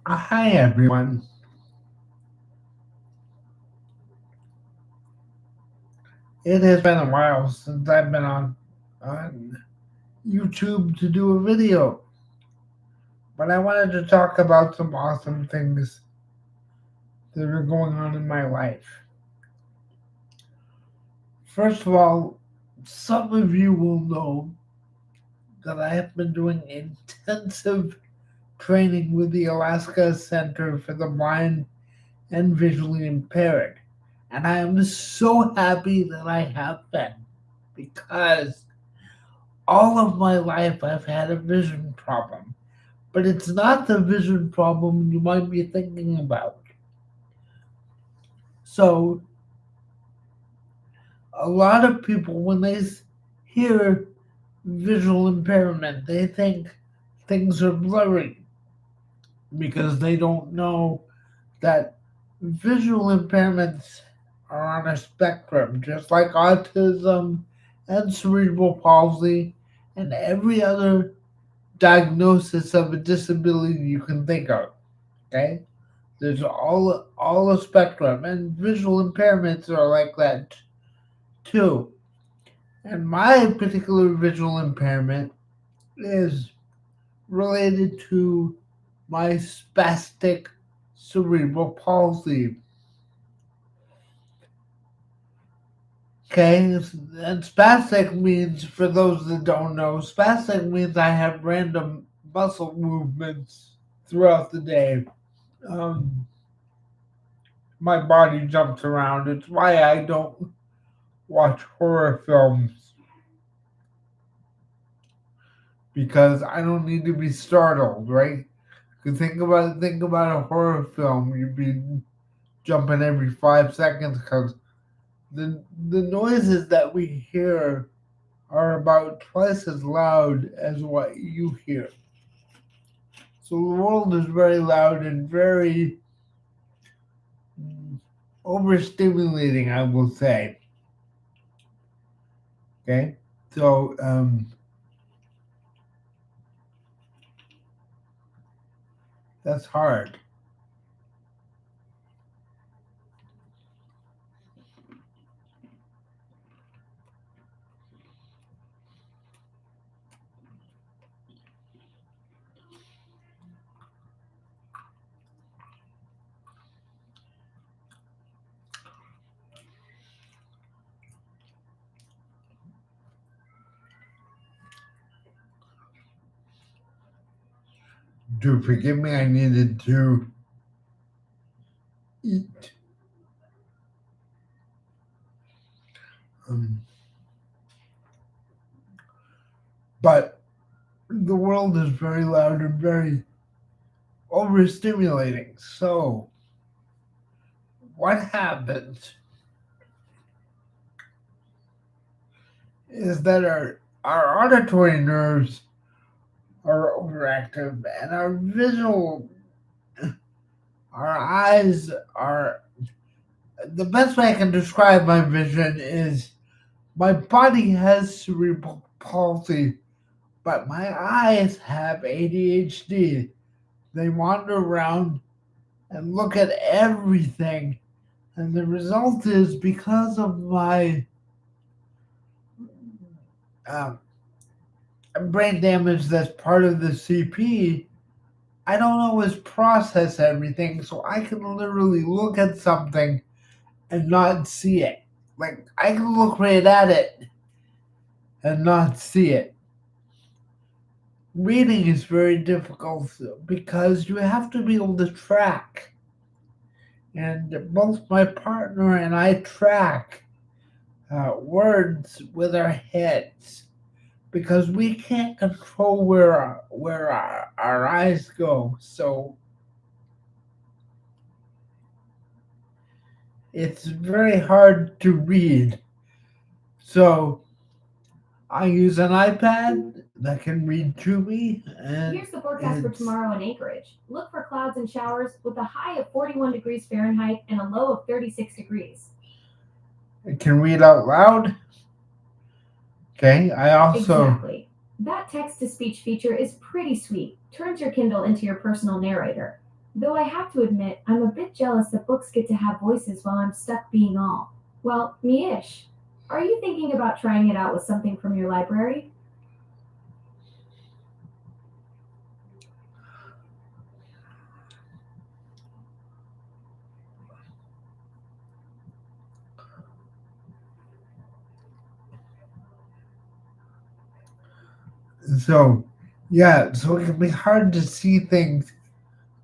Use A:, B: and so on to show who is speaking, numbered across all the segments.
A: Hi everyone. It has been a while since I've been on YouTube to do a video, but I wanted to talk about some awesome things that are going on in my life. First of all, some of you will know that I have been doing intensive training with the Alaska Center for the Blind and Visually Impaired, and I am so happy that I have been because all of my life I've had a vision problem, but it's not the vision problem you might be thinking about. So, a lot of people, when they hear visual impairment, they think things are blurry because they don't know that visual impairments are on a spectrum, just like autism and cerebral palsy and every other diagnosis of a disability you can think of. Okay, there's all a spectrum, and visual impairments are like that too. And my particular visual impairment is related to my spastic cerebral palsy. Okay, and spastic means, for those that don't know, spastic means I have random muscle movements throughout the day. Um, my body jumps around. It's why I don't watch horror films because I don't need to be startled, right? Cause think about a horror film. You'd be jumping every 5 seconds because the noises that we hear are about twice as loud as what you hear. So the world is very loud and very overstimulating, I will say. Okay, so that's hard. Do forgive me. I needed to eat. Um, but the world is very loud and very overstimulating. So, what happens is that our auditory nerves are overactive and our eyes are. The best way I can describe my vision is my body has cerebral palsy, but my eyes have ADHD. They wander around and look at everything. And the result is because of my um, brain damage that's part of the CP, I don't always process everything. So I can literally look at something and not see it. Like, I can look right at it and not see it. Reading is very difficult because you have to be able to track. And both my partner and I track words with our heads because we can't control where our eyes go. So it's very hard to read. So I use an iPad that can read to me, and
B: Here's the forecast for tomorrow in Anchorage. Look for clouds and showers with a high of 41 degrees Fahrenheit and a low of 36 degrees.
A: it can read out loud. Okay, I also
B: Exactly. That text to speech feature is pretty sweet. Turns your Kindle into your personal narrator. Though I have to admit, I'm a bit jealous that books get to have voices while I'm stuck being all, well, me-ish. Are you thinking about trying it out with something from your library?
A: So, yeah, so it can be hard to see things,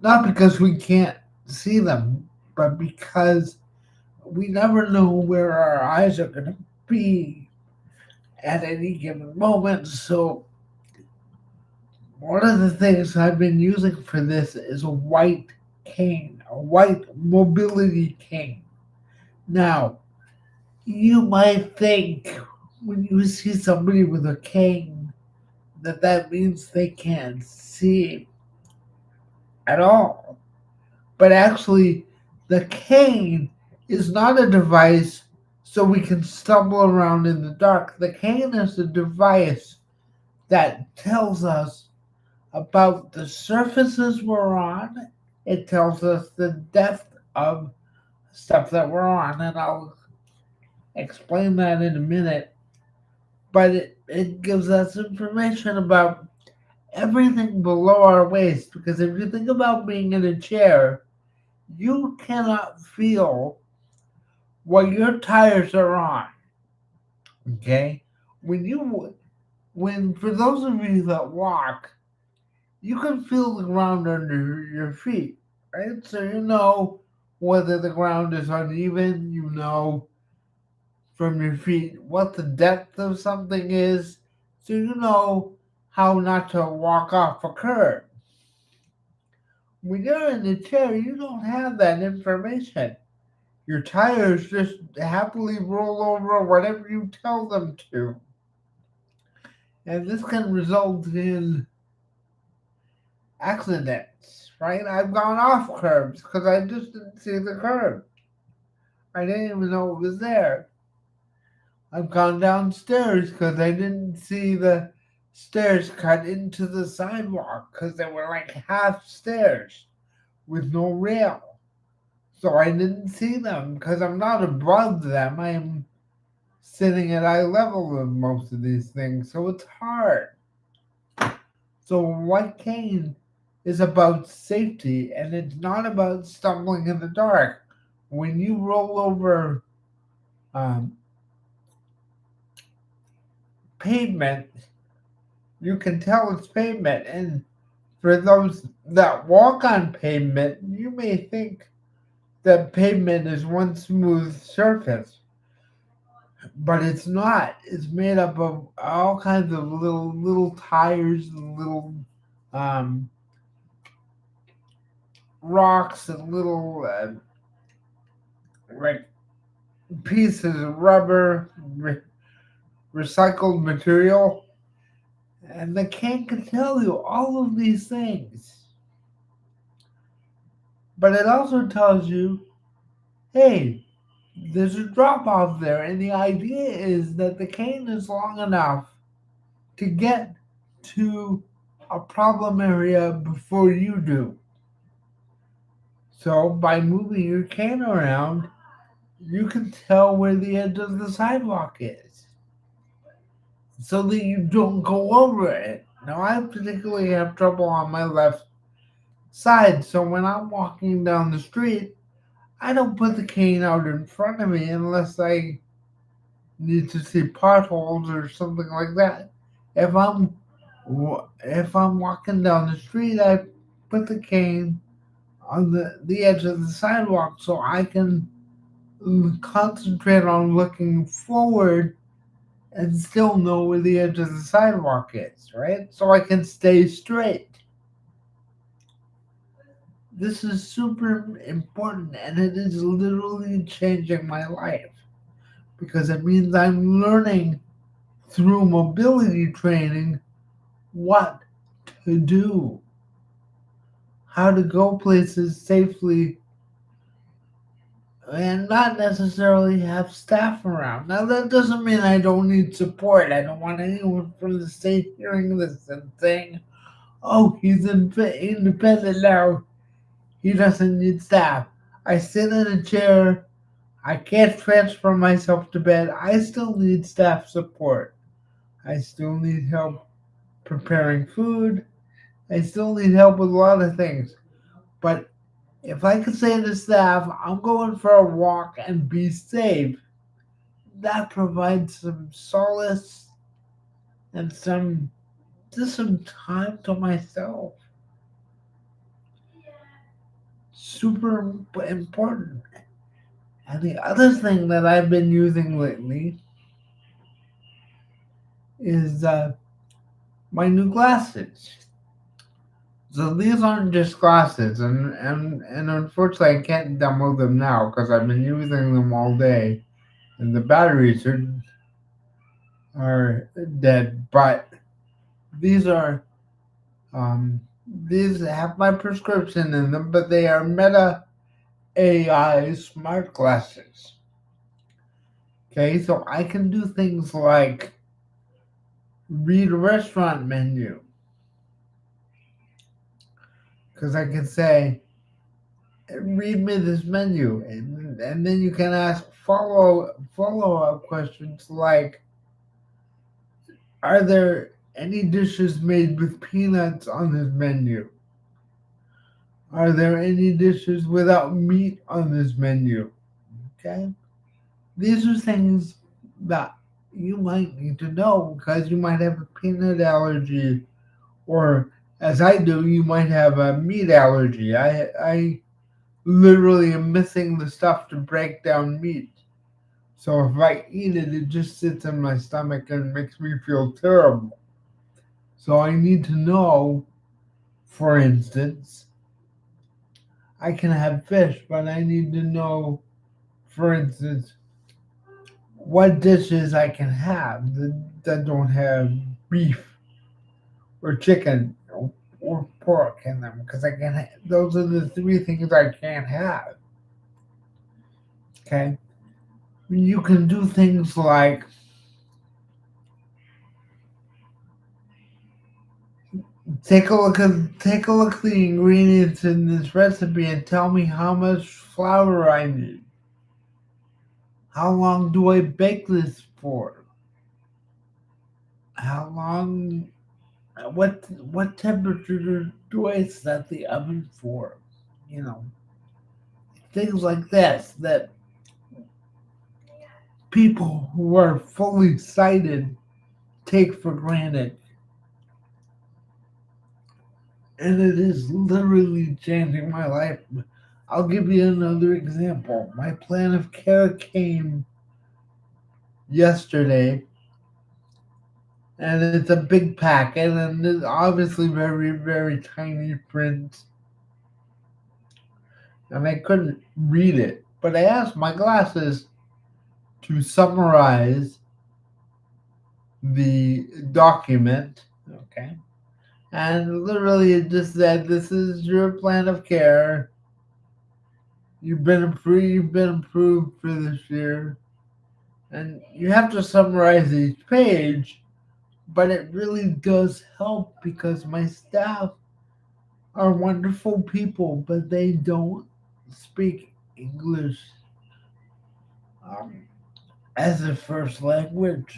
A: not because we can't see them, but because we never know where our eyes are going to be at any given moment. So, one of the things I've been using for this is a white cane, a white mobility cane. Now, you might think when you see somebody with a cane that that means they can't see at all. But actually, the cane is not a device so we can stumble around in the dark. The cane is a device that tells us about the surfaces we're on. It tells us the depth of stuff that we're on, and I'll explain that in a minute. But it gives us information about everything below our waist, because if you think about being in a chair, you cannot feel what your tires are on. Okay? When you when for those of you that walk, you can feel the ground under your feet, right? So you know whether the ground is uneven, you know from your feet what the depth of something is, so you know how not to walk off a curb. When you're in the chair, you don't have that information. Your tires just happily roll over whatever you tell them to. And this can result in accidents, right? I've gone off curbs because I just didn't see the curb. I didn't even know it was there. I've gone downstairs because I didn't see the stairs cut into the sidewalk because they were like half stairs with no rail. So I didn't see them because I'm not above them. I'm sitting at eye level with most of these things. So it's hard. So white cane is about safety and it's not about stumbling in the dark. When you roll over um, pavement, you can tell it's pavement. And for those that walk on pavement, you may think that pavement is one smooth surface, but it's not. It's made up of all kinds of little tires and little um, rocks and little like pieces of rubber, recycled material, and the can can tell you all of these things. But it also tells you, hey, there's a drop off there, and the idea is that the cane is long enough to get to a problem area before you do. So by moving your cane around, you can tell where the edge of the sidewalk is so that you don't go over it. Now, I particularly have trouble on my left side, so when I'm walking down the street, I don't put the cane out in front of me unless I need to see potholes or something like that. If I'm if I'm walking down the street, I put the cane on the edge of the sidewalk so I can concentrate on looking forward and still know where the edge of the sidewalk is, right? So I can stay straight. This is super important and it is literally changing my life because it means I'm learning through mobility training what to do, how to go places safely and not necessarily have staff around. Now, that doesn't mean I don't need support. I don't want anyone from the state hearing this and saying, oh, he's independent now. He doesn't need staff. I sit in a chair. I can't transfer myself to bed. I still need staff support. I still need help preparing food. I still need help with a lot of things. But if I could say to staff, I'm going for a walk and be safe, that provides some solace and some time to myself. Super important. And the other thing that I've been using lately is my new glasses. So these aren't just glasses, and unfortunately I can't demo them now because I've been using them all day, and the batteries are dead. But these are these have my prescription in them, but they are Meta AI smart glasses. Okay, so I can do things like read a restaurant menu because I can say, read me this menu, and then you can ask follow up questions like, are there any dishes made with peanuts on this menu? Are there any dishes without meat on this menu? Okay, these are things that you might need to know because you might have a peanut allergy, or as I do, you might have a meat allergy. I literally am missing the stuff to break down meat. So if I eat it, it just sits in my stomach and makes me feel terrible. So I need to know, for instance, I can have fish, but I need to know, for instance, what dishes I can have that don't have beef or chicken or pork in them, because I can. Those are the three things I can't have. Okay, you can do things like take a look at the ingredients in this recipe and tell me how much flour I need. How long do I bake this for? How long? What temperature do I set the oven for? You know, things like this that people who are fully sighted take for granted. And it is literally changing my life. I'll give you another example. My plan of care came yesterday, and it's a big packet, and it's obviously very, very tiny print, and I couldn't read it. But I asked my glasses to summarize the document, okay? And literally it just said, this is your plan of care. You've been approved for this year. And you have to summarize each page, but it really does help because my staff are wonderful people, but they don't speak English um, as a first language.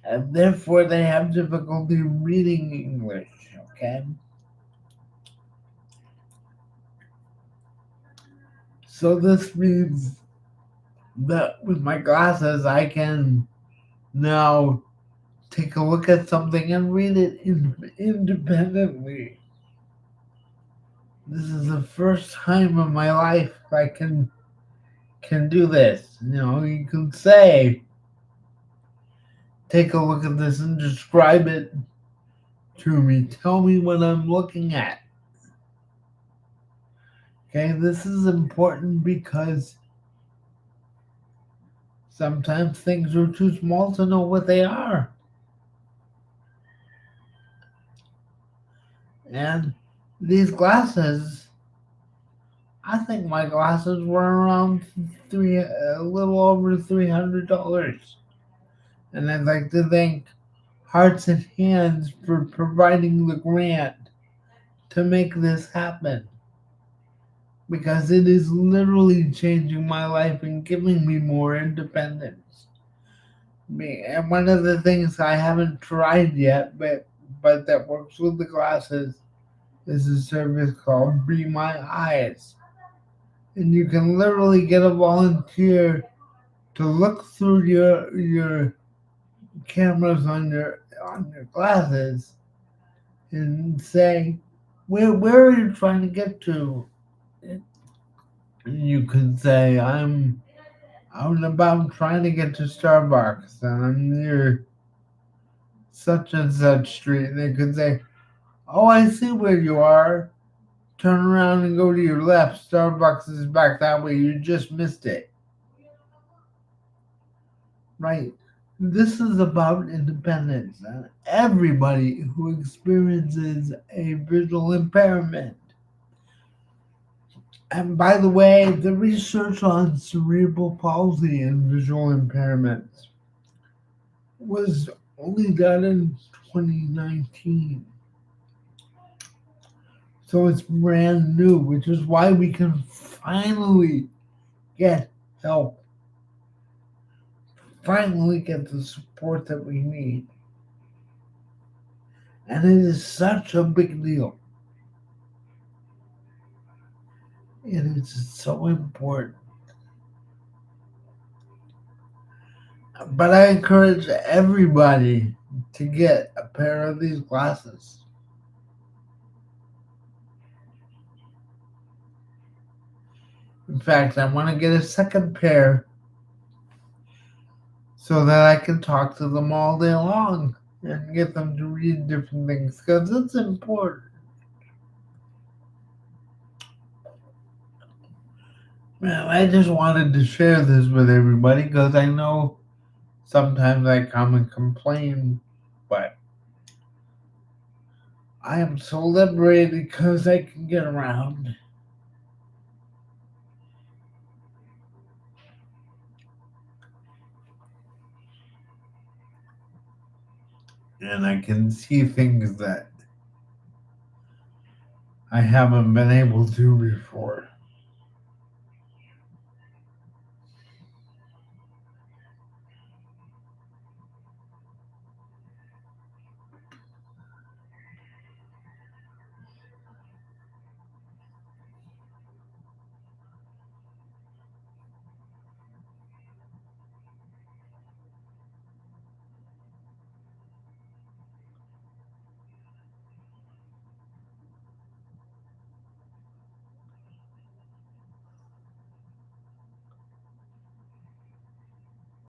A: And therefore, they have difficulty reading English, okay? So this means that with my glasses, I can now take a look at something and read it independently. This is the first time in my life I can do this. You know, you can say, take a look at this and describe it to me. Tell me what I'm looking at. Okay, this is important because sometimes things are too small to know what they are. And these glasses, I think my glasses were around a little over $300. And I'd like to thank Hearts and Hands for providing the grant to make this happen. because it is literally changing my life and giving me more independence. And one of the things I haven't tried yet, but that works with the glasses, is a service called Be My Eyes. And you can literally get a volunteer to look through your cameras on your glasses and say, where are you trying to get to? And you can say, I'm out and about trying to get to Starbucks and I'm near such and such street. And they could say, oh, I see where you are. Turn around and go to your left. Starbucks is back that way. You just missed it. Right? This is about independence and everybody who experiences a visual impairment. And by the way, the research on cerebral palsy and visual impairments was only done in 2019. So it's brand new, which is why we can finally get help, finally get the support that we need. And it is such a big deal. It is so important. But I encourage everybody to get a pair of these glasses. In fact, I want to get a second pair so that I can talk to them all day long and get them to read different things because it's important. Man, I just wanted to share this with everybody because I know sometimes I come and complain, but I am so liberated because I can get around. And I can see things that I haven't been able to before.